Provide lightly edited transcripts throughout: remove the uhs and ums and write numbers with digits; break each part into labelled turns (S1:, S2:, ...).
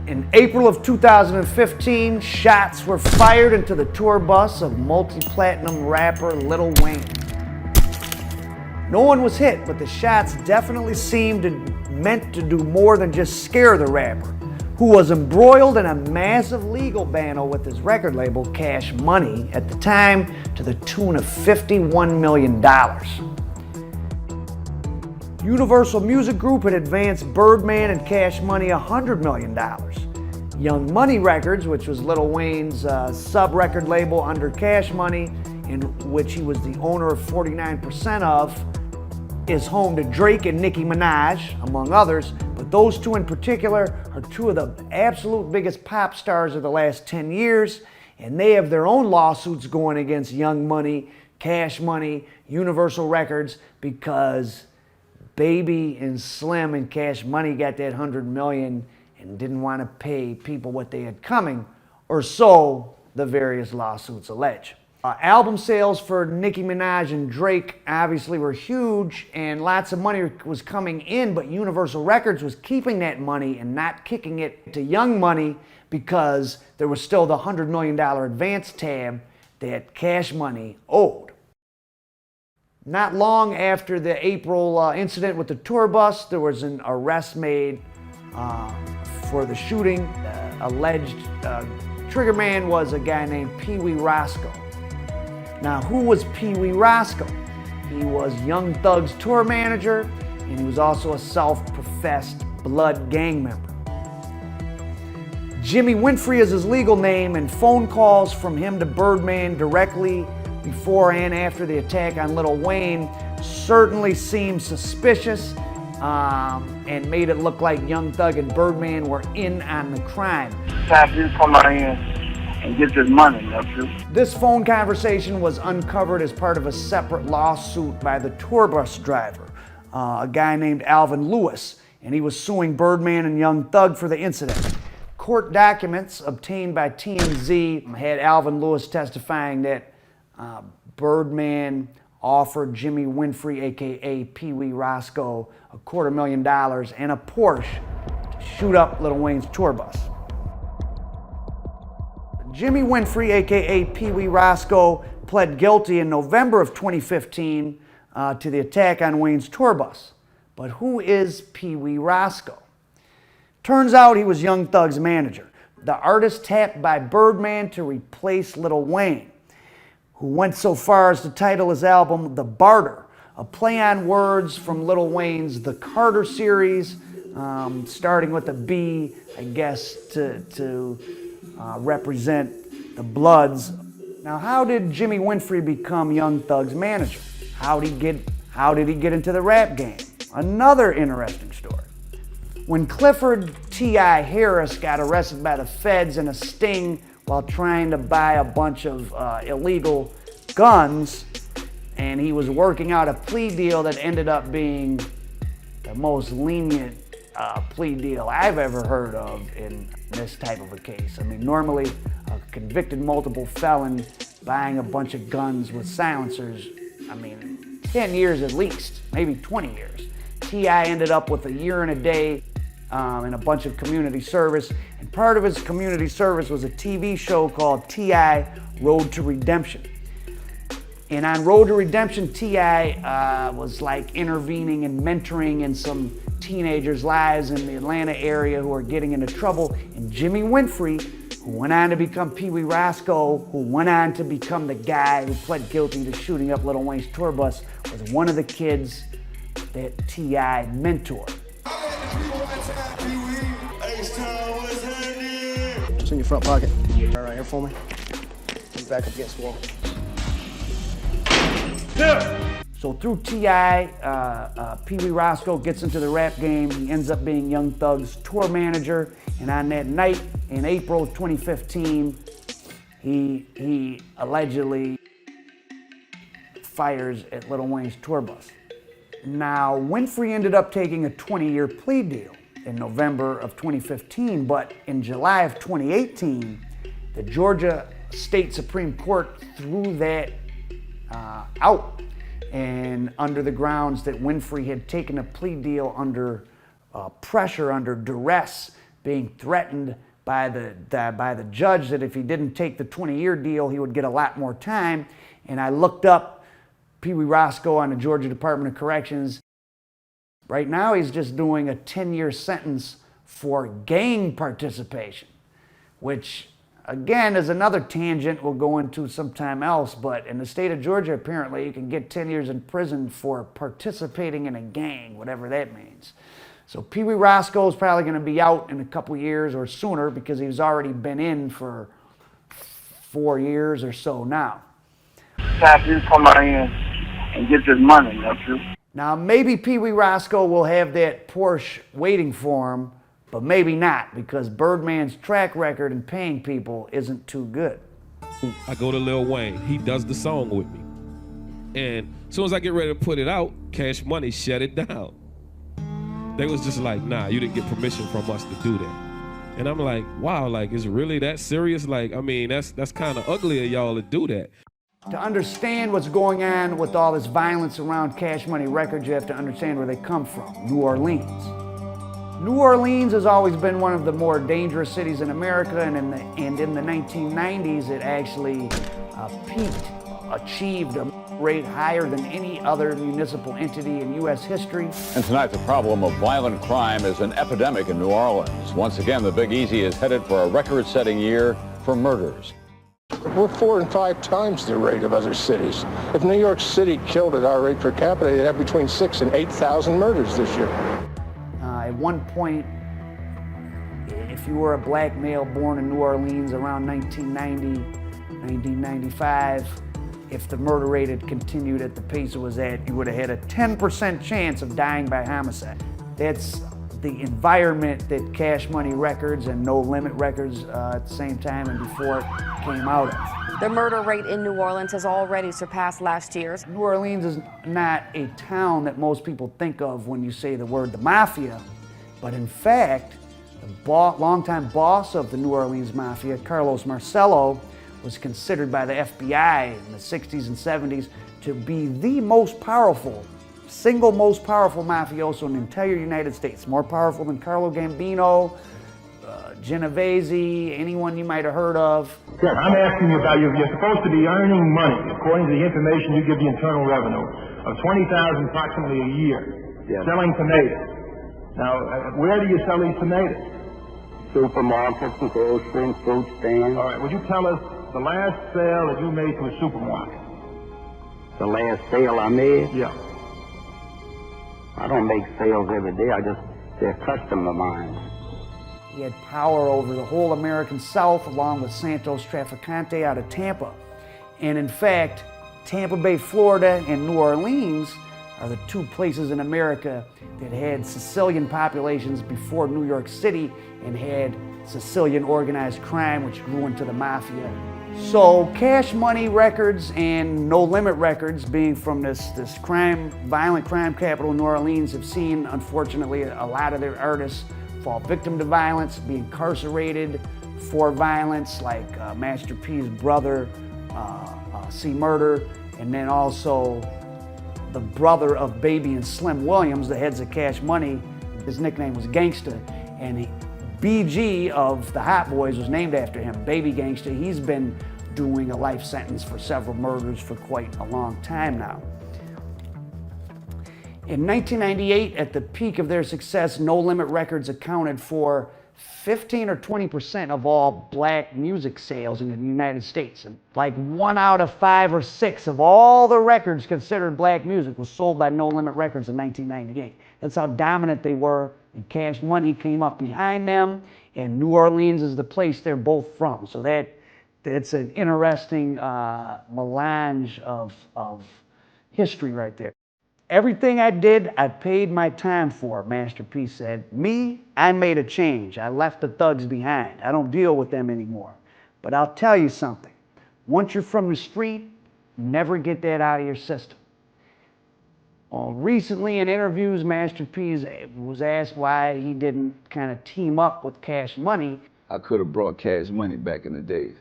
S1: In April of 2015, shots were fired into the tour bus of multi-platinum rapper Lil Wayne. No one was hit, but the shots definitely seemed meant to do more than just scare the rapper, who was embroiled in a massive legal battle with his record label, Cash Money, at the time to the tune of $51 million. Universal Music Group had advanced Birdman and Cash Money $100 million. Young Money Records, which was Lil Wayne's sub-record label under Cash Money, in which he was the owner of 49% of, is home to Drake and Nicki Minaj, among others, but those two in particular are two of the absolute biggest pop stars of the last 10 years, and they have their own lawsuits going against Young Money, Cash Money, Universal Records, because Baby and Slim and Cash Money got that $100 million and didn't want to pay people what they had coming, or so the various lawsuits allege. Album sales for Nicki Minaj and Drake obviously were huge, and lots of money was coming in, but Universal Records was keeping that money and not kicking it to Young Money because there was still the $100 million advance tab that Cash Money owed. Not long after the April incident with the tour bus, there was an arrest made for the shooting. Alleged trigger man was a guy named Pee Wee Roscoe. Now, who was Pee Wee Roscoe? He was Young Thug's tour manager, and he was also a self-professed Blood gang member. Jimmy Winfrey is his legal name, and phone calls from him to Birdman directly before and after the attack on Lil Wayne certainly seemed suspicious and made it look like Young Thug and Birdman were in on the crime.
S2: Have you come out here and get this money, nephew?
S1: This phone conversation was uncovered as part of a separate lawsuit by the tour bus driver, a guy named Alvin Lewis, and he was suing Birdman and Young Thug for the incident. Court documents obtained by TMZ had Alvin Lewis testifying that Birdman offered Jimmy Winfrey, aka Pee Wee Roscoe, $250,000 and a Porsche to shoot up Lil Wayne's tour bus. Jimmy Winfrey, aka Pee Wee Roscoe, pled guilty in November of 2015 to the attack on Wayne's tour bus. But who is Pee Wee Roscoe? Turns out he was Young Thug's manager, the artist tapped by Birdman to replace Lil Wayne, who went so far as to title his album The Barter, a play on words from Lil Wayne's The Carter series, starting with a B, I guess, to represent the Bloods. Now, how did Jimmy Winfrey become Young Thug's manager? How did he get into the rap game? Another interesting story. When Clifford T.I. Harris got arrested by the feds in a sting while trying to buy a bunch of illegal guns, and he was working out a plea deal that ended up being the most lenient plea deal I've ever heard of in this type of a case. I mean, normally a convicted multiple felon buying a bunch of guns with silencers, 10 years at least, maybe 20 years. T.I. ended up with a year and a day and a bunch of community service, and part of his community service was a TV show called T.I. Road to Redemption. And on Road to Redemption, T.I. was like intervening and mentoring in some teenagers' lives in the Atlanta area who are getting into trouble. And Jimmy Winfrey, who went on to become Pee Wee Roscoe, who went on to become the guy who pled guilty to shooting up Lil Wayne's tour bus, was one of the kids that T.I. mentored.
S3: Just in your front pocket. Right here for me. Back up against the wall.
S1: So through T.I., Pee Wee Roscoe gets into the rap game. He ends up being Young Thug's tour manager. And on that night in April of 2015, he allegedly fires at Lil Wayne's tour bus. Now, Winfrey ended up taking a 20-year plea deal in November of 2015, but in July of 2018, the Georgia State Supreme Court threw that out, and under the grounds that Winfrey had taken a plea deal under pressure, under duress, being threatened by the judge that if he didn't take the 20-year deal, he would get a lot more time. And I looked up Pee Wee Roscoe on the Georgia Department of Corrections. Right now, he's just doing a 10-year sentence for gang participation, which, again, is another tangent we'll go into sometime else. But in the state of Georgia, apparently, you can get 10 years in prison for participating in a gang, whatever that means. So Pee Wee Roscoe is probably going to be out in a couple years or sooner, because he's already been in for 4 years or so now.
S2: Tap in for my and get this money, nephew.
S1: Now, maybe Pee Wee Roscoe will have that Porsche waiting for him, but maybe not, because Birdman's track record in paying people isn't too good.
S4: I go to Lil Wayne. He does the song with me. And as soon as I get ready to put it out, Cash Money shut it down. They was just like, nah, you didn't get permission from us to do that. And I'm like, wow, like, is it really that serious? Like, I mean, that's kind of ugly of y'all to do that.
S1: To understand what's going on with all this violence around Cash Money Records, you have to understand where they come from, New Orleans. New Orleans has always been one of the more dangerous cities in America, and in the 1990s, it actually peaked, achieved a rate higher than any other municipal entity in U.S. history.
S5: And tonight, the problem of violent crime is an epidemic in New Orleans. Once again, the Big Easy is headed for a record-setting year for murders.
S6: We're 4 and 5 times the rate of other cities. If New York City killed at our rate per capita, they'd have between 6,000 and 8,000 murders this year.
S1: At one point, if you were a black male born in New Orleans around 1990, 1995, if the murder rate had continued at the pace it was at, you would have had a 10% chance of dying by homicide. That's the environment that Cash Money Records and No Limit Records at the same time and before it came out of.
S7: The murder rate in New Orleans has already surpassed last year's.
S1: New Orleans is not a town that most people think of when you say the word the mafia, but in fact, the longtime boss of the New Orleans Mafia, Carlos Marcello, was considered by the FBI in the 60s and 70s to be the single most powerful mafioso in the entire United States. More powerful than Carlo Gambino, Genovese, anyone you might have heard of.
S8: Sir, I'm asking you about, you're supposed to be earning money, according to the information you give the Internal Revenue, of $20,000 approximately a year, selling tomatoes. Now, where do you sell these tomatoes?
S2: Supermarkets and grocery fruit stands.
S8: All right, would you tell us the last sale that you made to a supermarket?
S2: The last sale I made?
S8: Yeah.
S2: I don't make sales every day. They're a custom of mine.
S1: He had power over the whole American South, along with Santos Traficante out of Tampa. And in fact, Tampa Bay, Florida, and New Orleans are the two places in America that had Sicilian populations before New York City and had Sicilian organized crime, which grew into the mafia. So Cash Money Records and No Limit Records, being from this violent crime capital, New Orleans, have seen, unfortunately, a lot of their artists fall victim to violence, be incarcerated for violence, like Master P's brother, C. Murder, and then also the brother of Baby and Slim Williams, the heads of Cash Money. His nickname was Gangsta, and BG of the Hot Boys was named after him, Baby Gangsta. He's been doing a life sentence for several murders for quite a long time now. In 1998, at the peak of their success, No Limit Records accounted for 15 or 20% of all black music sales in the United States. And like 1 out of 5 or 6 of all the records considered black music was sold by No Limit Records in 1998. That's how dominant they were, and Cash Money came up behind them, and New Orleans is the place they're both from. So that's an interesting melange of history right there. Everything I did, I paid my time for, Master P said. Me, I made a change. I left the thugs behind. I don't deal with them anymore. But I'll tell you something. Once you're from the street, never get that out of your system. Well, recently in interviews, Master P was asked why he didn't kind of team up with Cash Money.
S9: I could have brought Cash Money back in the days,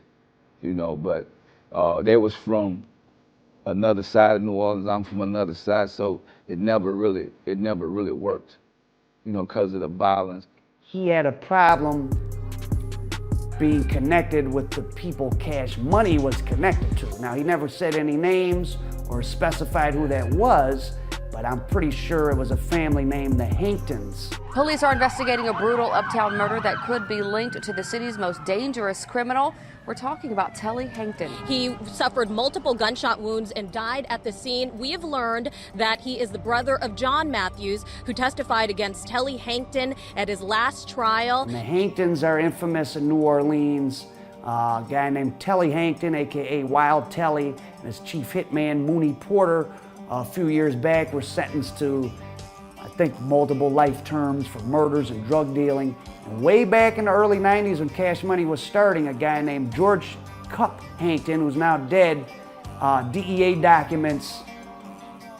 S9: but they was from another side of New Orleans. I'm from another side, so it never really worked. you know, because of the violence.
S1: He had a problem being connected with the people Cash Money was connected to. Now, he never said any names or specified who that was, but I'm pretty sure it was a family named the Hanktons.
S7: Police are investigating a brutal uptown murder that could be linked to the city's most dangerous criminal. We're talking about Telly Hankton.
S10: He suffered multiple gunshot wounds and died at the scene. We have learned that he is the brother of John Matthews, who testified against Telly Hankton at his last trial.
S1: And the Hanktons are infamous in New Orleans. A guy named Telly Hankton, aka Wild Telly, and his chief hitman, Mooney Porter, a few years back were sentenced to, I think, multiple life terms for murders and drug dealing. And way back in the early 90s when Cash Money was starting, a guy named George Cup Hankton, who's now dead, DEA documents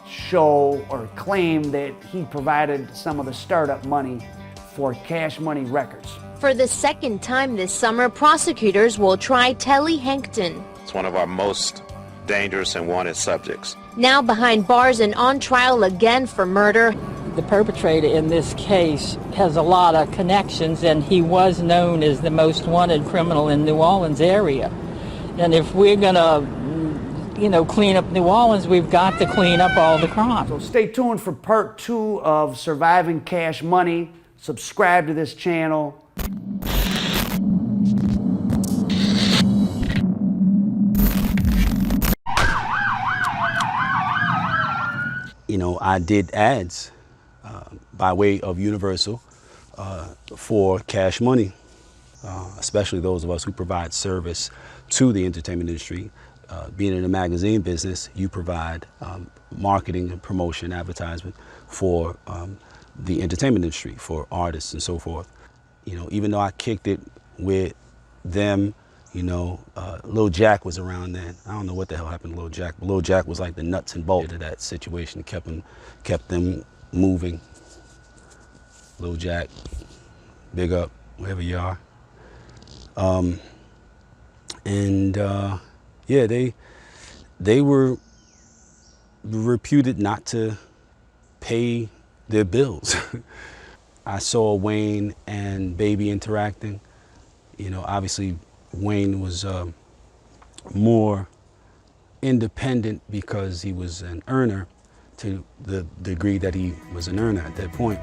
S1: show or claim that he provided some of the startup money for Cash Money Records.
S11: For the second time this summer, prosecutors will try Telly Hankton.
S12: It's one of our most dangerous and wanted subjects.
S11: Now behind bars and on trial again for murder.
S13: The perpetrator in this case has a lot of connections, and he was known as the most wanted criminal in New Orleans area. And if we're gonna, you know, clean up New Orleans, we've got to clean up all the crime.
S1: So stay tuned for part 2 of Surviving Cash Money. Subscribe to this channel.
S14: You know, I did ads by way of Universal for Cash Money, especially those of us who provide service to the entertainment industry. Being in the magazine business, you provide marketing and promotion, advertisement for the entertainment industry, for artists and so forth. You know, even though I kicked it with them, you know, Lil Jack was around then. I don't know what the hell happened to Lil Jack, but Lil Jack was like the nuts and bolts of that situation, kept them moving. Lil Jack, big up, wherever you are. Yeah, they were reputed not to pay their bills. I saw Wayne and Baby interacting. You know, obviously Wayne was more independent because he was an earner to the degree that he was an earner at that point.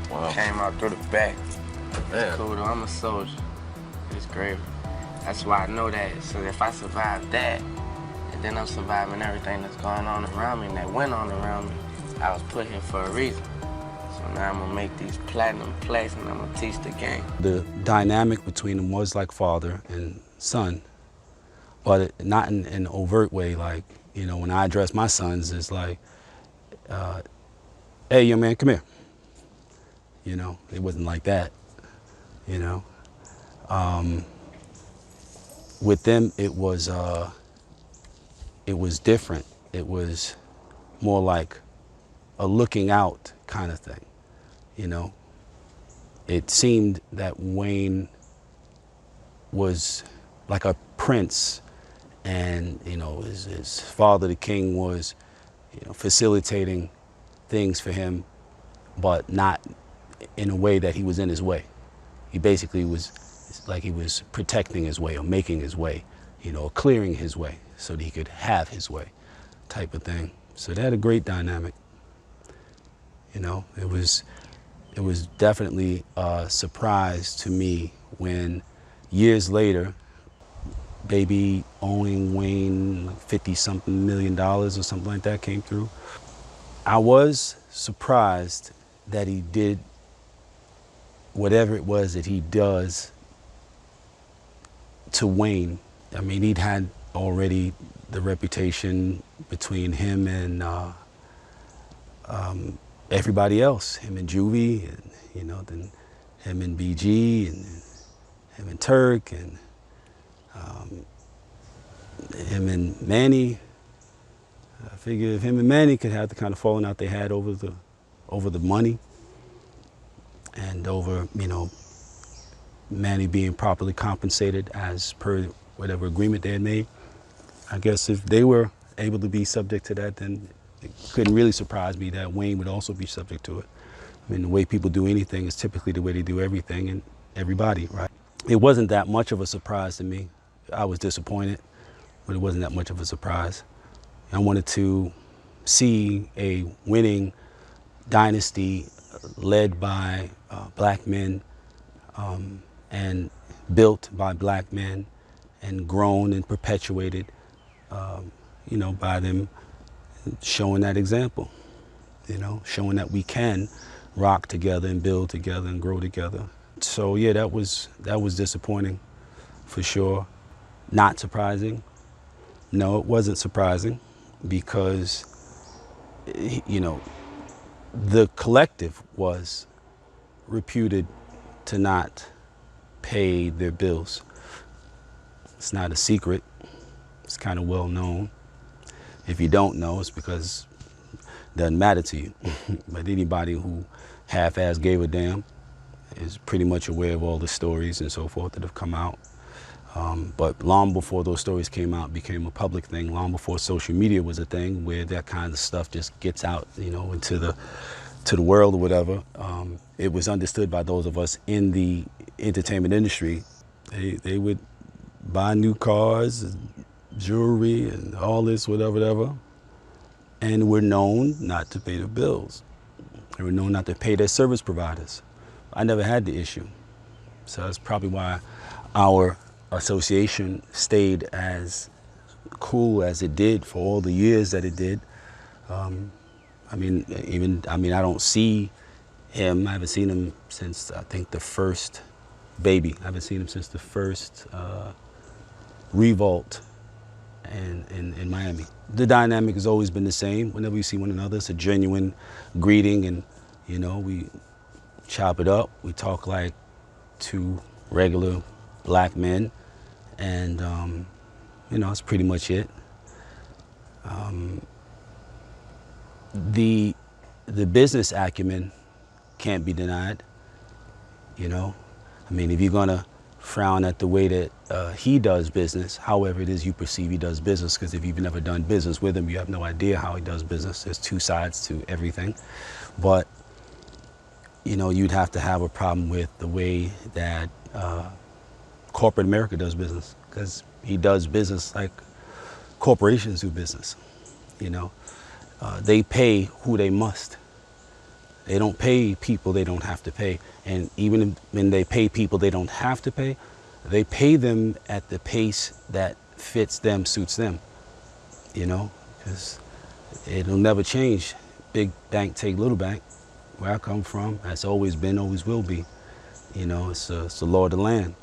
S15: Wow. Came out through the back. Man. Cool though, I'm a soldier. It's great. That's why I know that. So if I survive that, and then I'm surviving everything that's going on around me and that went on around me, I was put here for a reason. So now I'm gonna make these platinum plaques and I'm gonna teach the game.
S14: The dynamic between them was like father and son, but not in an overt way. Like, you know, when I address my sons, it's like, hey, young man, come here. You know, it wasn't like that, you know. With them, it was different. It was more like a looking out kind of thing, you know. It seemed that Wayne was like a prince, and, you know, his father, the king, was, you know, facilitating things for him, but not in a way that he was in his way. He basically was like he was protecting his way or making his way, you know, clearing his way so that he could have his way type of thing. So they had a great dynamic. You know, it was definitely a surprise to me when years later, Baby owning Wayne $50-something million or something like that came through. I was surprised that he did whatever it was that he does to Wayne. I mean, he'd had already the reputation between him and everybody else, him and Juvie, and, you know, then him and BG, and him and Turk, and him and Manny. I figure if him and Manny could have the kind of falling out they had over the money, and over, you know, Manny being properly compensated as per whatever agreement they had made, I guess if they were able to be subject to that, then it couldn't really surprise me that Wayne would also be subject to it. I mean, the way people do anything is typically the way they do everything and everybody, right? It wasn't that much of a surprise to me. I was disappointed, but it wasn't that much of a surprise. I wanted to see a winning dynasty led by black men and built by black men and grown and perpetuated, you know, by them showing that example, you know, showing that we can rock together and build together and grow together. So yeah, that was disappointing for sure. Not surprising. No, it wasn't surprising because, you know, the collective was reputed to not pay their bills. It's not a secret. It's kind of well known. If you don't know, it's because it doesn't matter to you. But anybody who half-ass gave a damn is pretty much aware of all the stories and so forth that have come out. But long before those stories came out, it became a public thing. Long before social media was a thing where that kind of stuff just gets out, you know, into the world or whatever. It was understood by those of us in the entertainment industry. They would buy new cars, and jewelry, and all this, whatever, and were known not to pay their bills. They were known not to pay their service providers. I never had the issue. So that's probably why our association stayed as cool as it did for all the years that it did. I mean, I don't see him. I haven't seen him since, I think, the first Baby. I haven't seen him since the first Revolt in Miami. The dynamic has always been the same. Whenever we see one another, it's a genuine greeting, and, you know, we chop it up. We talk like two regular black men, and, you know, that's pretty much it. The business acumen can't be denied, you know. I mean, if you're gonna frown at the way that he does business, however it is you perceive he does business, because if you've never done business with him, you have no idea how he does business. There's two sides to everything. But, you know, you'd have to have a problem with the way that corporate America does business, because he does business like corporations do business, you know. They pay who they must. They don't pay people they don't have to pay. And even when they pay people they don't have to pay, they pay them at the pace that fits them, suits them, you know, because it'll never change. Big bank take little bank. Where I come from, that's always been, always will be. You know, it's the law of the land.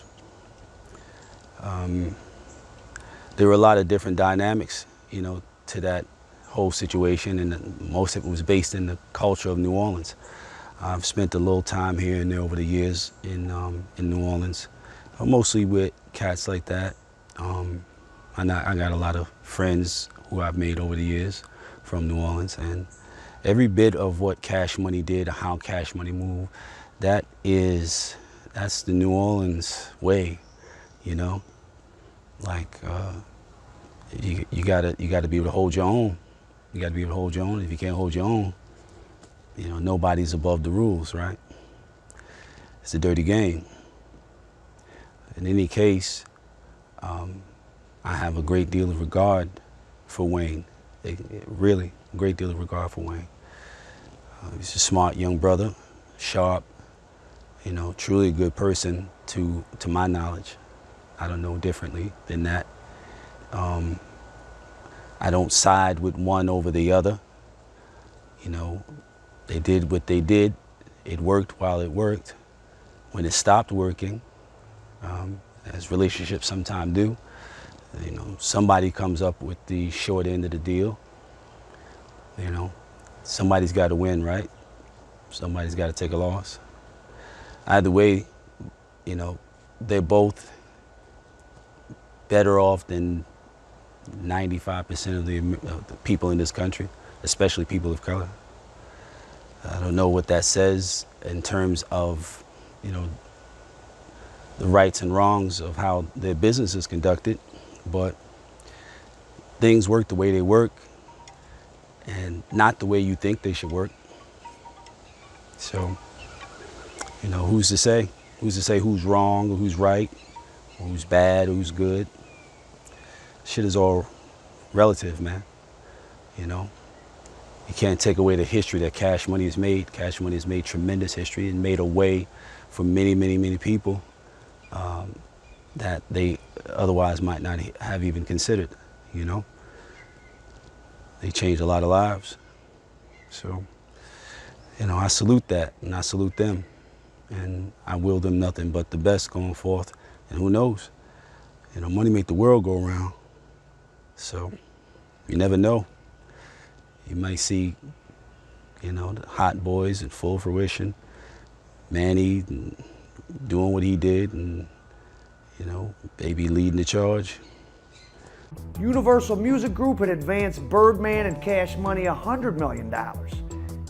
S14: There were a lot of different dynamics, you know, to that whole situation, and most of it was based in the culture of New Orleans. I've spent a little time here and there over the years in New Orleans, mostly with cats like that. I got a lot of friends who I've made over the years from New Orleans, and every bit of what Cash Money did, how Cash Money moved, that's the New Orleans way, you know. Like you gotta be able to hold your own. You got to be able to hold your own. If you can't hold your own, you know, nobody's above the rules, right? It's a dirty game. In any case, I have a great deal of regard for Wayne. Really, a great deal of regard for Wayne. He's a smart young brother, sharp, you know, truly a good person to my knowledge. I don't know differently than that. I don't side with one over the other. You know, they did what they did. It worked while it worked. When it stopped working, as relationships sometimes do, you know, somebody comes up with the short end of the deal. You know, somebody's got to win, right? Somebody's got to take a loss. Either way, you know, they're both better off than 95% of the people in this country, especially people of color. I don't know what that says in terms of, you know, the rights and wrongs of how their business is conducted, but things work the way they work and not the way you think they should work. So, you know, who's to say? Who's to say who's wrong or who's right, or who's bad or who's good? Shit is all relative, man. You know, you can't take away the history that Cash Money has made. Cash Money has made tremendous history and made a way for many, many, many people that they otherwise might not have even considered, you know. They changed a lot of lives. So, you know, I salute that, and I salute them, and I will them nothing but the best going forth. And who knows? You know, money make the world go around. So, you never know. You might see, you know, the hot boys in full fruition, Manny doing what he did, and, you know, Baby leading the charge.
S1: Universal Music Group had advanced Birdman and Cash Money $100 million.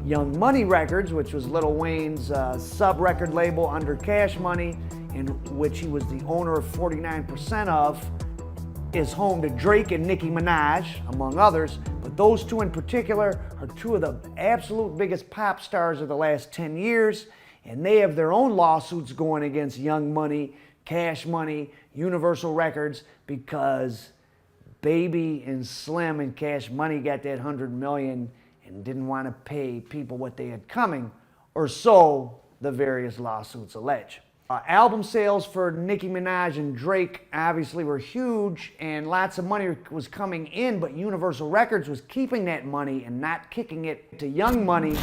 S1: Young Money Records, which was Lil Wayne's sub-record label under Cash Money, in which he was the owner of 49% of, is home to Drake and Nicki Minaj, among others, but those two in particular are two of the absolute biggest pop stars of the last 10 years, and they have their own lawsuits going against Young Money, Cash Money, Universal Records, because Baby and Slim and Cash Money got that $100 million and didn't want to pay people what they had coming, or so the various lawsuits allege. Album sales for Nicki Minaj and Drake obviously were huge, and lots of money was coming in, but Universal Records was keeping that money and not kicking it to Young Money.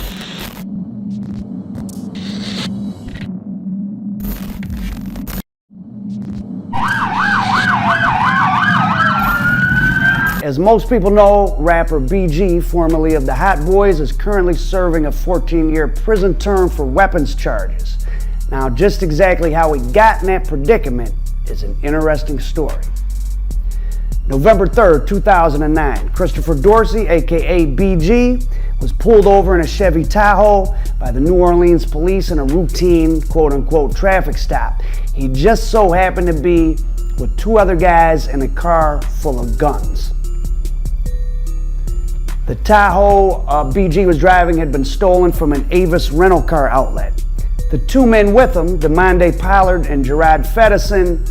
S1: As most people know, rapper BG, formerly of the Hot Boys, is currently serving a 14-year prison term for weapons charges. Now, just exactly how he got in that predicament is an interesting story. November 3rd, 2009, Christopher Dorsey, aka BG, was pulled over in a Chevy Tahoe by the New Orleans police in a routine, quote-unquote, traffic stop. He just so happened to be with two other guys in a car full of guns. The Tahoe BG was driving had been stolen from an Avis rental car outlet. The two men with him, Demonde Pollard and Gerard Fedison,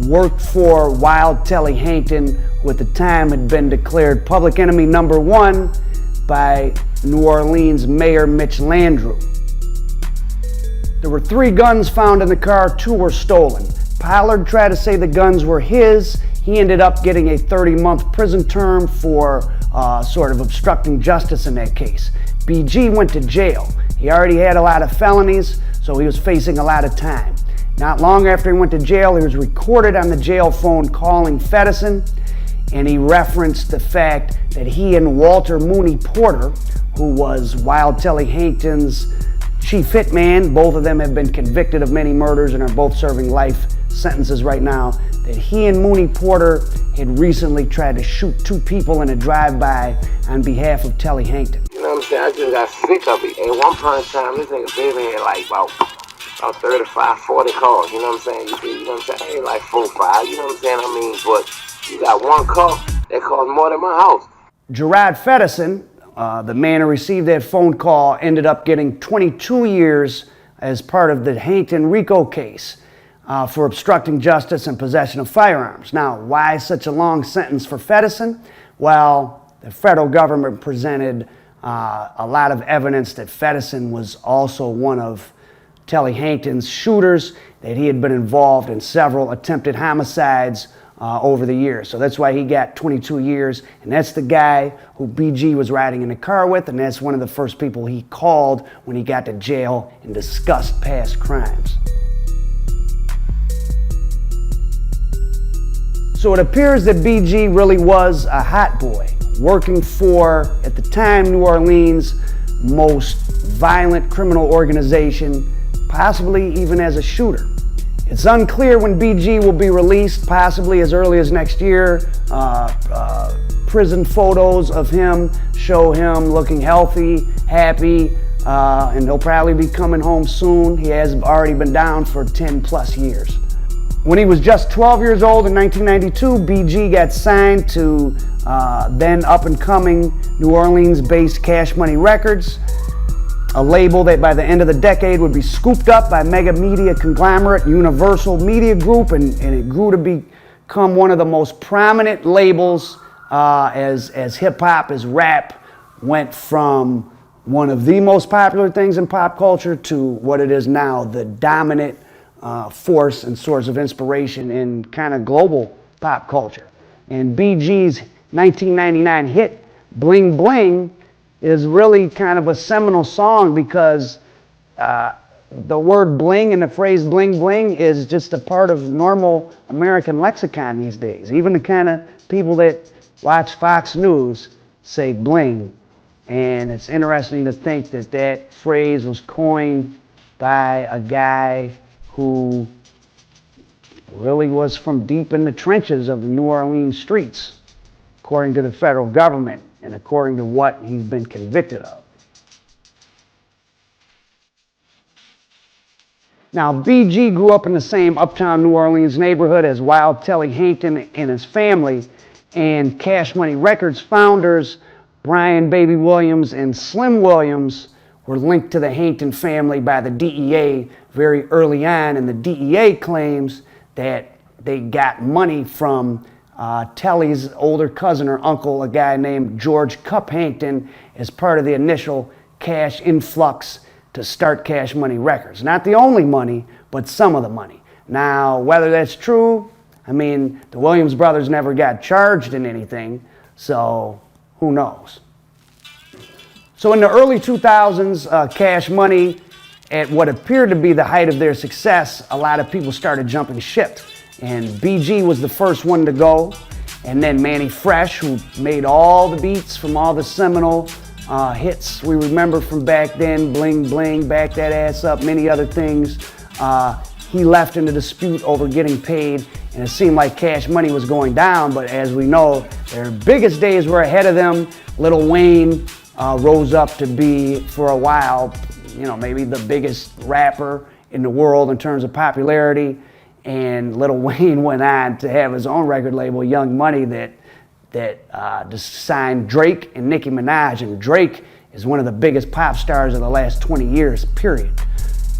S1: worked for Wild Telly Hankton, who at the time had been declared public enemy #1 by New Orleans Mayor Mitch Landrieu. There were 3 guns found in the car, 2 were stolen. Pollard tried to say the guns were his. He ended up getting a 30-month prison term for sort of obstructing justice in that case. BG went to jail. He already had a lot of felonies, so he was facing a lot of time. Not long after he went to jail, he was recorded on the jail phone calling Fedison, and he referenced the fact that he and Walter Mooney Porter, who was Wild Telly Hankton's chief hitman, both of them have been convicted of many murders and are both serving life sentences right now, that he and Mooney Porter had recently tried to shoot 2 people in a drive-by on behalf of Telly Hankton.
S15: You know what I'm saying? I just got sick of it. At one point in time, this nigga Baby had like about 35, 40 calls, you know what I'm saying? You know what I'm saying? Ain't like 4, 5, you know what I'm saying? I mean, but you got one call that cost more than my house.
S1: Gerard Fedison, the man who received that phone call, ended up getting 22 years as part of the Hankton RICO case for obstructing justice and possession of firearms. Now, why such a long sentence for Fedison? Well, the federal government presented a lot of evidence that Fedison was also one of Telly Hankton's shooters, that he had been involved in several attempted homicides over the years. So that's why he got 22 years, and that's the guy who BG was riding in the car with, and that's one of the first people he called when he got to jail and discussed past crimes. So it appears that BG really was a hot boy, working for, at the time, New Orleans' most violent criminal organization, possibly even as a shooter. It's unclear when BG will be released, possibly as early as next year. Prison photos of him show him looking healthy, happy, and he'll probably be coming home soon. He has already been down for 10 plus years. When he was just 12 years old in 1992, BG got signed to then up-and-coming New Orleans-based Cash Money Records. a label that by the end of the decade would be scooped up by mega media conglomerate Universal Media Group, and it grew to become one of the most prominent labels as hip-hop, as rap went from one of the most popular things in pop culture to what it is now, the dominant force and source of inspiration in kind of global pop culture. And BG's 1999 hit, Bling Bling, is really kind of a seminal song because the word bling and the phrase bling bling is just a part of normal American lexicon these days. Even the kind of people that watch Fox News say bling. And it's interesting to think that that phrase was coined by a guy who really was from deep in the trenches of the New Orleans streets, according to the federal government and according to what he's been convicted of. Now, BG grew up in the same uptown New Orleans neighborhood as Wild Telly Hankton and his family, and Cash Money Records founders Bryan Baby Williams and Slim Williams were linked to the Hankton family by the DEA very early on, and the DEA claims that they got money from Telly's older cousin or uncle, a guy named George Cup Hankton, as part of the initial cash influx to start Cash Money Records. Not the only money, but some of the money. Now, whether that's true, I mean, the Williams brothers never got charged in anything, so who knows? So in the early 2000s, Cash Money, at what appeared to be the height of their success, a lot of people started jumping ship. And BG was the first one to go. And then Manny Fresh, who made all the beats from all the seminal hits we remember from back then, Bling Bling, Back That Ass Up, many other things. He left in a dispute over getting paid, and it seemed like Cash Money was going down, but as we know, their biggest days were ahead of them. Lil Wayne rose up to be, for a while, you know, maybe the biggest rapper in the world in terms of popularity. And Lil Wayne went on to have his own record label, Young Money, that just signed Drake and Nicki Minaj. And Drake is one of the biggest pop stars of the last 20 years, period.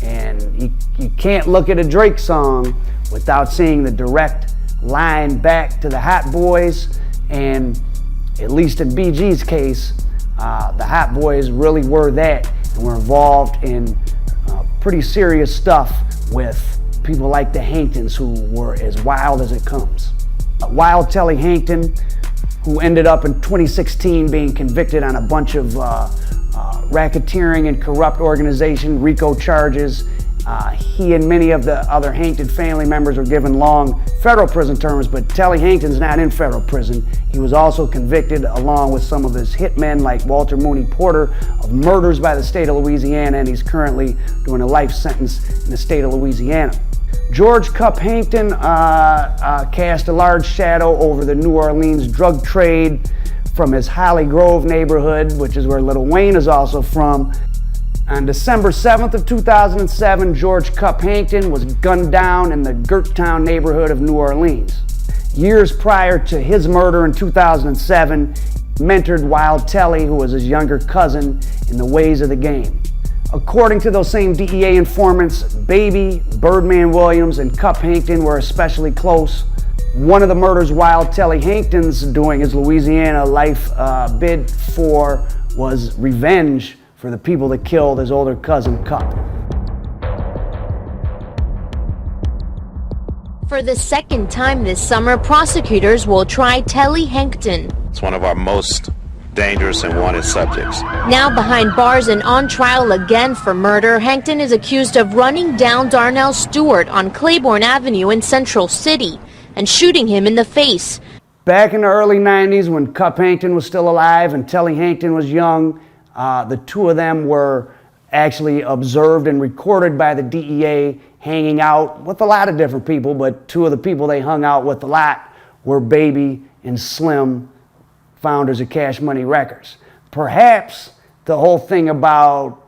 S1: And you can't look at a Drake song without seeing the direct line back to the Hot Boys. And at least in BG's case, the Hot Boys really were that, and were involved in pretty serious stuff with people like the Hanktons, who were as wild as it comes. Wild Telly Hankton, who ended up in 2016 being convicted on a bunch of racketeering and corrupt organization, RICO charges. He and many of the other Hankton family members were given long federal prison terms, but Telly Hankton's not in federal prison. He was also convicted, along with some of his hitmen like Walter Mooney Porter, of murders by the state of Louisiana, and he's currently doing a life sentence in the state of Louisiana. George Cup Hankton cast a large shadow over the New Orleans drug trade from his Holly Grove neighborhood, which is where Lil Wayne is also from. On December 7th of 2007, George Cup Hankton was gunned down in the Gerttown neighborhood of New Orleans. Years prior to his murder in 2007, he mentored Wild Telly, who was his younger cousin, in the ways of the game. According to those same DEA informants, Baby, Birdman Williams, and Cup Hankton were especially close. One of the murders Wild Telly Hankton's doing his Louisiana life bid for was revenge for the people that killed his older cousin, Cup.
S11: For the second time this summer, prosecutors will try Telly Hankton.
S12: It's one of our most dangerous and wanted subjects.
S11: Now behind bars and on trial again for murder, Hankton is accused of running down Darnell Stewart on Claiborne Avenue in Central City and shooting him in the face.
S1: Back in the early 90s, when Cup Hankton was still alive and Telly Hankton was young, the two of them were actually observed and recorded by the DEA hanging out with a lot of different people, but two of the people they hung out with a lot were Baby and Slim, founders of Cash Money Records. Perhaps the whole thing about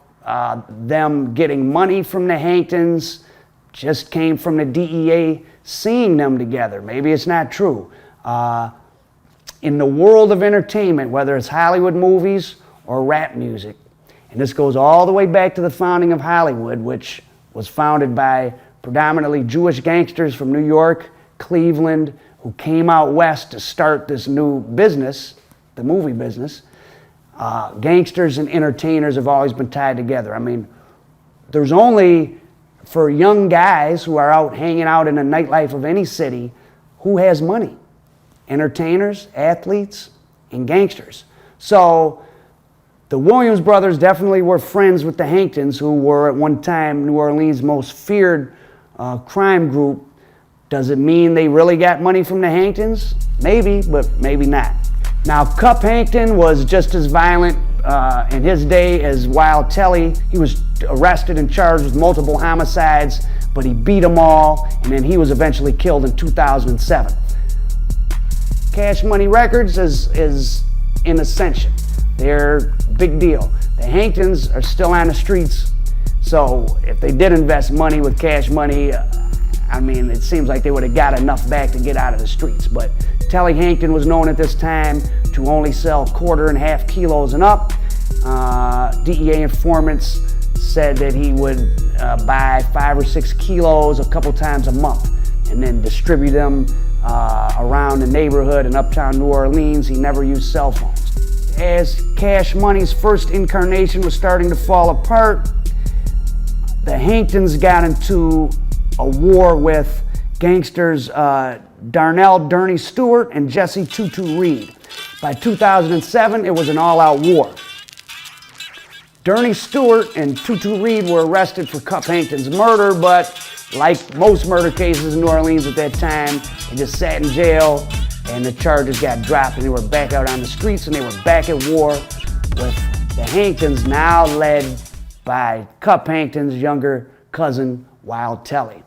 S1: them getting money from the Hanktons just came from the DEA seeing them together. Maybe it's not true. In the world of entertainment, whether it's Hollywood movies or rap music, And this goes all the way back to the founding of Hollywood, which was founded by predominantly Jewish gangsters from New York, Cleveland, who came out west to start this new business, the movie business. Gangsters and entertainers have always been tied together. I mean, there's only, for young guys who are out hanging out in the nightlife of any city, who has money? Entertainers, athletes, and gangsters. So the Williams brothers definitely were friends with the Hanktons, who were at one time New Orleans' most feared crime group. Does it mean they really got money from the Hanktons? Maybe, but maybe not. Now, Cup Hankton was just as violent in his day as Wild Telly. He was arrested and charged with multiple homicides, but he beat them all, and then he was eventually killed in 2007. Cash Money Records is in ascension. They're a big deal. The Hanktons are still on the streets, so if they did invest money with Cash Money, I mean, it seems like they would have got enough back to get out of the streets. But Telly Hankton was known at this time to only sell 1.5 kilos and up. DEA informants said that he would buy 5 or 6 kilos a couple times a month and then distribute them around the neighborhood in uptown New Orleans. He never used cell phones. As Cash Money's first incarnation was starting to fall apart, the Hanktons got into a war with gangsters Darnell Dirty Stewart and Jesse Tutu Reed. By 2007, it was an all-out war. Dirty Stewart and Tutu Reed were arrested for Cup Hankton's murder, but like most murder cases in New Orleans at that time, they just sat in jail and the charges got dropped and they were back out on the streets and they were back at war with the Hanktons, now led by Cup Hankton's younger cousin, Wild Telly.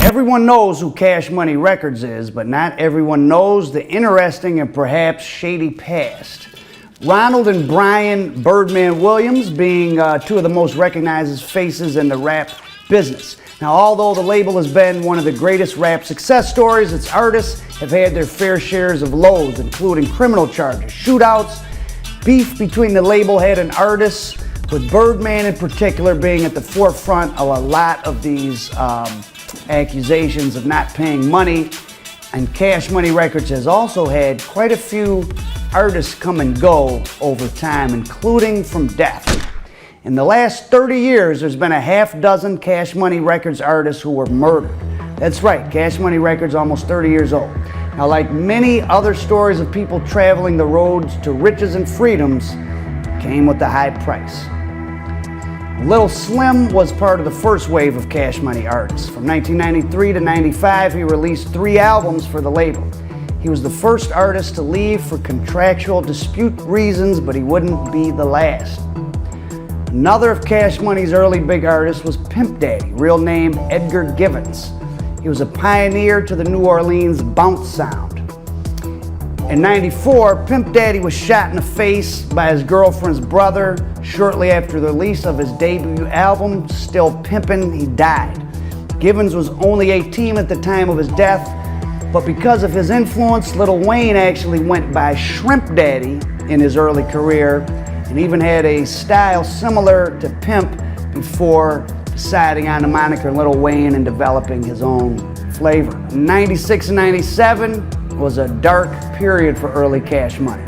S1: Everyone knows who Cash Money Records is, but not everyone knows the interesting and perhaps shady past. Ronald and Bryan Birdman Williams being two of the most recognized faces in the rap business. Now, although the label has been one of the greatest rap success stories, its artists have had their fair shares of lows, including criminal charges, shootouts, beef between the label head and artists, with Birdman in particular being at the forefront of a lot of these accusations of not paying money. And Cash Money Records has also had quite a few artists come and go over time, including from death. In the last 30 years, there's been a half dozen Cash Money Records artists who were murdered. That's right, Cash Money Records almost 30 years old. Now, like many other stories of people traveling the roads to riches and freedoms, came with a high price. Lil Slim was part of the first wave of Cash Money artists. From 1993 to 95, he released 3 albums for the label. He was the first artist to leave for contractual dispute reasons, but he wouldn't be the last. Another of Cash Money's early big artists was Pimp Daddy, real name Edgar Givens. He was a pioneer to the New Orleans bounce sound. In '94, Pimp Daddy was shot in the face by his girlfriend's brother. Shortly after the release of his debut album, Still Pimpin', he died. Givens was only 18 at the time of his death, but because of his influence, Lil Wayne actually went by Shrimp Daddy in his early career and even had a style similar to Pimp before deciding on the moniker Lil Wayne and developing his own flavor. 96 and 97 was a dark period for early Cash Money.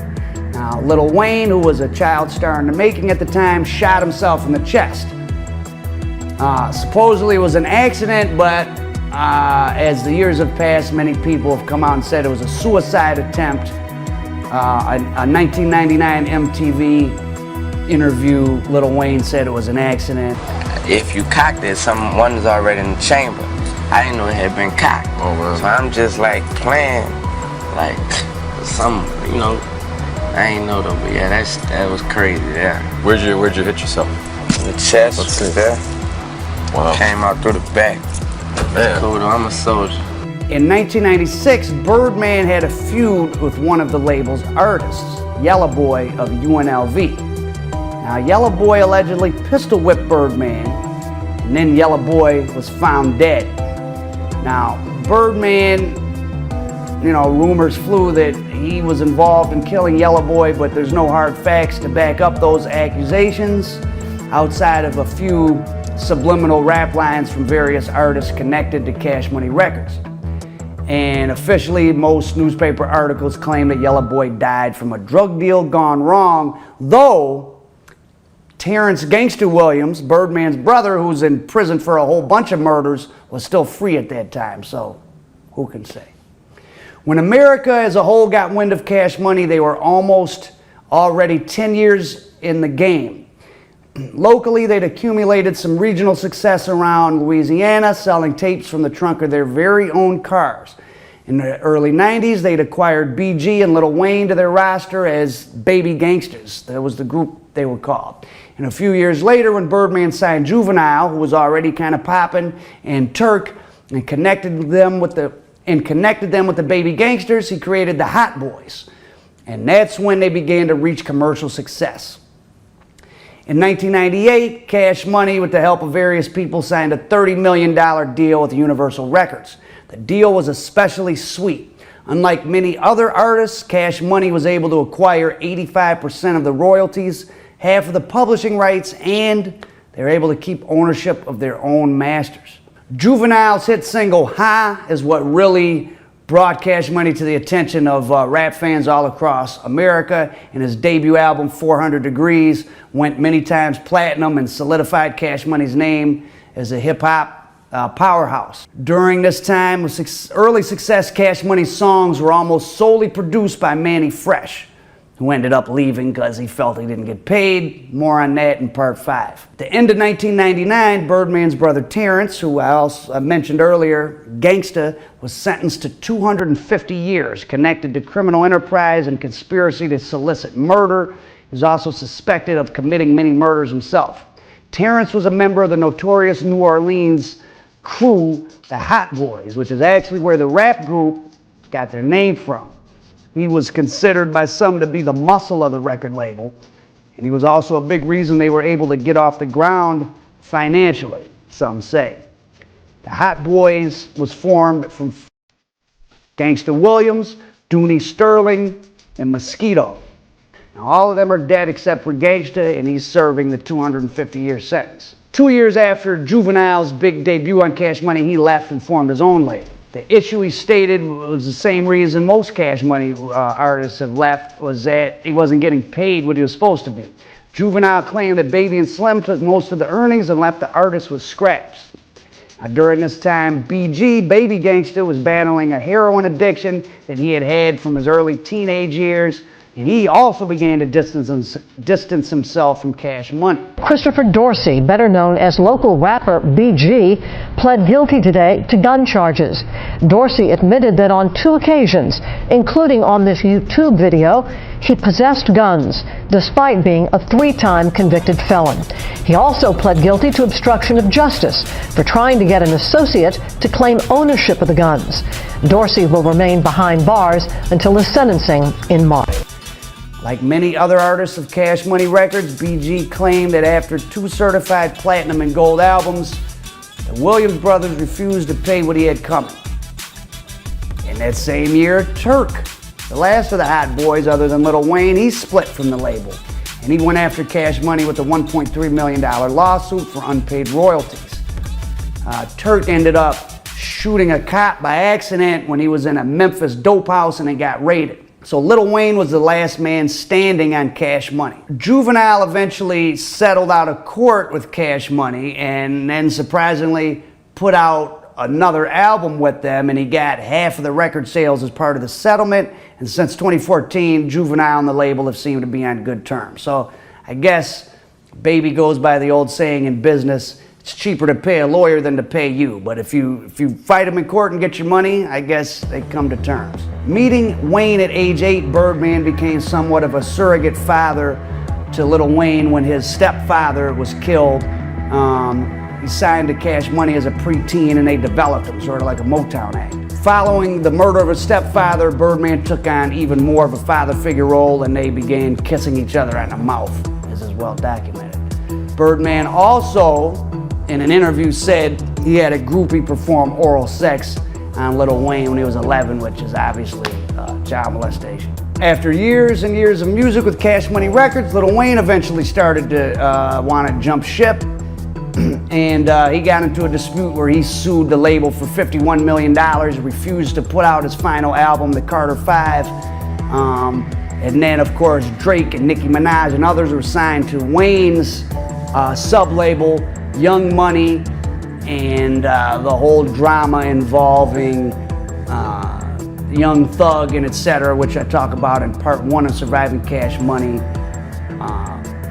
S1: Now, Lil Wayne, who was a child star in the making at the time, shot himself in the chest. Supposedly it was an accident, but as the years have passed, many people have come out and said it was a suicide attempt. A 1999 MTV interview, Lil Wayne said it was an accident.
S15: If you cocked it, someone's already in the chamber. I didn't know it had been cocked. Oh, wow. So I'm just like playing, like some, you know. I ain't know though, but yeah, that was crazy. Yeah.
S5: Where'd you hit yourself?
S15: In the chest.
S5: Let's see.
S15: There.
S5: Wow.
S15: Came out through the back.
S5: Man.
S15: Cool though, I'm a soldier.
S1: In 1996, Birdman had a feud with one of the label's artists, Yellow Boy of UNLV. Now, Yellow Boy allegedly pistol whipped Birdman, and then Yellow Boy was found dead. Now, Birdman, rumors flew that he was involved in killing Yellow Boy, but there's no hard facts to back up those accusations outside of a few subliminal rap lines from various artists connected to Cash Money Records. And officially, most newspaper articles claim that Yellow Boy died from a drug deal gone wrong, though Terrence Gangsta Williams, Birdman's brother, who's in prison for a whole bunch of murders, was still free at that time, so who can say? When America as a whole got wind of Cash Money, they were almost already 10 years in the game. Locally, they'd accumulated some regional success around Louisiana, selling tapes from the trunk of their very own cars. In the early 90s, they'd acquired BG and Lil Wayne to their roster as Baby Gangsters. That was the group they were called. And a few years later, when Birdman signed Juvenile, who was already kind of popping, and Turk, and connected them with the Baby Gangsters, he created the Hot Boys. And that's when they began to reach commercial success. In 1998, Cash Money, with the help of various people, signed a $30 million deal with Universal Records. The deal was especially sweet. Unlike many other artists, Cash Money was able to acquire 85% of the royalties, half of the publishing rights, and they were able to keep ownership of their own masters. Juvenile's hit single, Ha, is what really brought Cash Money to the attention of rap fans all across America, and his debut album, 400 Degrees, went many times platinum and solidified Cash Money's name as a hip-hop powerhouse. During this time of early success, Cash Money's songs were almost solely produced by Manny Fresh, who ended up leaving because he felt he didn't get paid. More on that in part 5. At the end of 1999, Birdman's brother Terrence, who I mentioned earlier, Gangsta, was sentenced to 250 years connected to criminal enterprise and conspiracy to solicit murder. He was also suspected of committing many murders himself. Terrence was a member of the notorious New Orleans crew, the Hot Boys, which is actually where the rap group got their name from. He was considered by some to be the muscle of the record label, and he was also a big reason they were able to get off the ground financially, some say. The Hot Boys was formed from Gangsta Williams, Dooney Sterling, and Mosquito. Now, all of them are dead except for Gangsta, and he's serving the 250-year sentence. 2 years after Juvenile's big debut on Cash Money, he left and formed his own label. The issue he stated was the same reason most Cash Money artists have left, was that he wasn't getting paid what he was supposed to be. Juvenile claimed that Baby and Slim took most of the earnings and left the artist with scraps. Now, during this time, BG, Baby Gangsta, was battling a heroin addiction that he had had from his early teenage years, and he also began to distance himself from Cash Money.
S16: Christopher Dorsey, better known as local rapper BG, pled guilty today to gun charges. Dorsey admitted that on 2 occasions, including on this YouTube video, he possessed guns, despite being a 3-time convicted felon. He also pled guilty to obstruction of justice for trying to get an associate to claim ownership of the guns. Dorsey will remain behind bars until his sentencing in March.
S1: Like many other artists of Cash Money Records, BG claimed that after 2 certified platinum and gold albums, the Williams brothers refused to pay what he had coming. In that same year, Turk, the last of the Hot Boys other than Lil Wayne, he split from the label. And he went after Cash Money with a $1.3 million lawsuit for unpaid royalties. Turk ended up shooting a cop by accident when he was in a Memphis dope house and it got raided. So Lil Wayne was the last man standing on Cash Money. Juvenile eventually settled out of court with Cash Money and then surprisingly put out another album with them, and he got half of the record sales as part of the settlement. And since 2014, Juvenile and the label have seemed to be on good terms. So I guess Baby goes by the old saying in business, it's cheaper to pay a lawyer than to pay you. But if you fight him in court and get your money, I guess they come to terms. Meeting Wayne at age 8, Birdman became somewhat of a surrogate father to Lil Wayne when his stepfather was killed. He signed to Cash Money as a preteen and they developed him, sort of like a Motown act. Following the murder of his stepfather, Birdman took on even more of a father figure role and they began kissing each other on the mouth as his well documented. Birdman also, in an interview, said he had a groupie perform oral sex on Lil Wayne when he was 11, which is obviously child molestation. After years and years of music with Cash Money Records, Lil Wayne eventually started to want to jump ship, and he got into a dispute where he sued the label for $51 million, refused to put out his final album, The Carter 5, and then, of course, Drake and Nicki Minaj and others were signed to Wayne's sub-label, Young Money, and the whole drama involving Young Thug and etc., which I talk about in part 1 of Surviving Cash Money,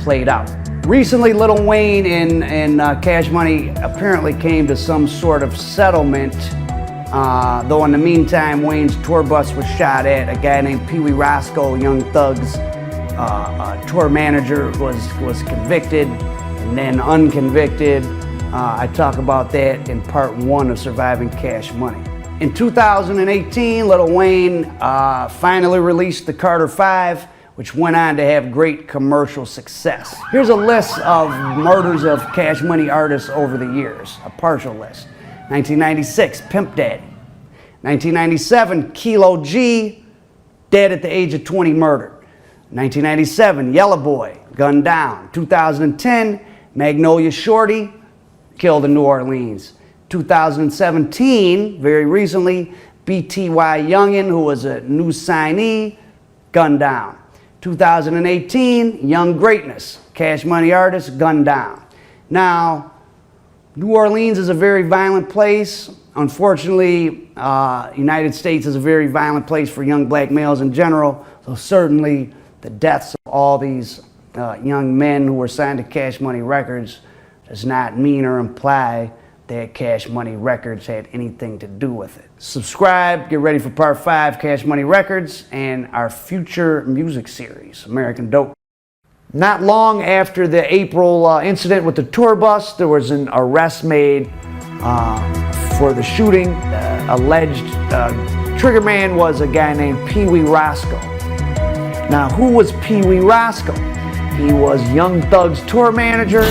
S1: played out. Recently, Lil Wayne and Cash Money apparently came to some sort of settlement, though in the meantime, Wayne's tour bus was shot at. A guy named Pee Wee Roscoe, Young Thug's tour manager, was convicted and then unconvicted. I talk about that in part 1 of Surviving Cash Money. In 2018, Lil Wayne finally released The Carter 5, which went on to have great commercial success. Here's a list of murders of Cash Money artists over the years, a partial list. 1996, Pimp Daddy. 1997, Kilo G, dead at the age of 20, murdered. 1997, Yellow Boy, gunned down. 2010, Magnolia Shorty, killed in New Orleans. 2017, very recently, BTY Youngin, who was a new signee, gunned down. 2018, Young Greatness, Cash Money artist, gunned down. Now, New Orleans is a very violent place. Unfortunately, United States is a very violent place for young black males in general, so certainly the deaths of all these young men who were signed to Cash Money Records does not mean or imply that Cash Money Records had anything to do with it. Subscribe, get ready for part 5, Cash Money Records, and our future music series, American Dope. Not long after the April incident with the tour bus, there was an arrest made for the shooting. Alleged trigger man was a guy named Pee Wee Roscoe. Now, who was Pee Wee Roscoe? He was Young Thug's tour manager.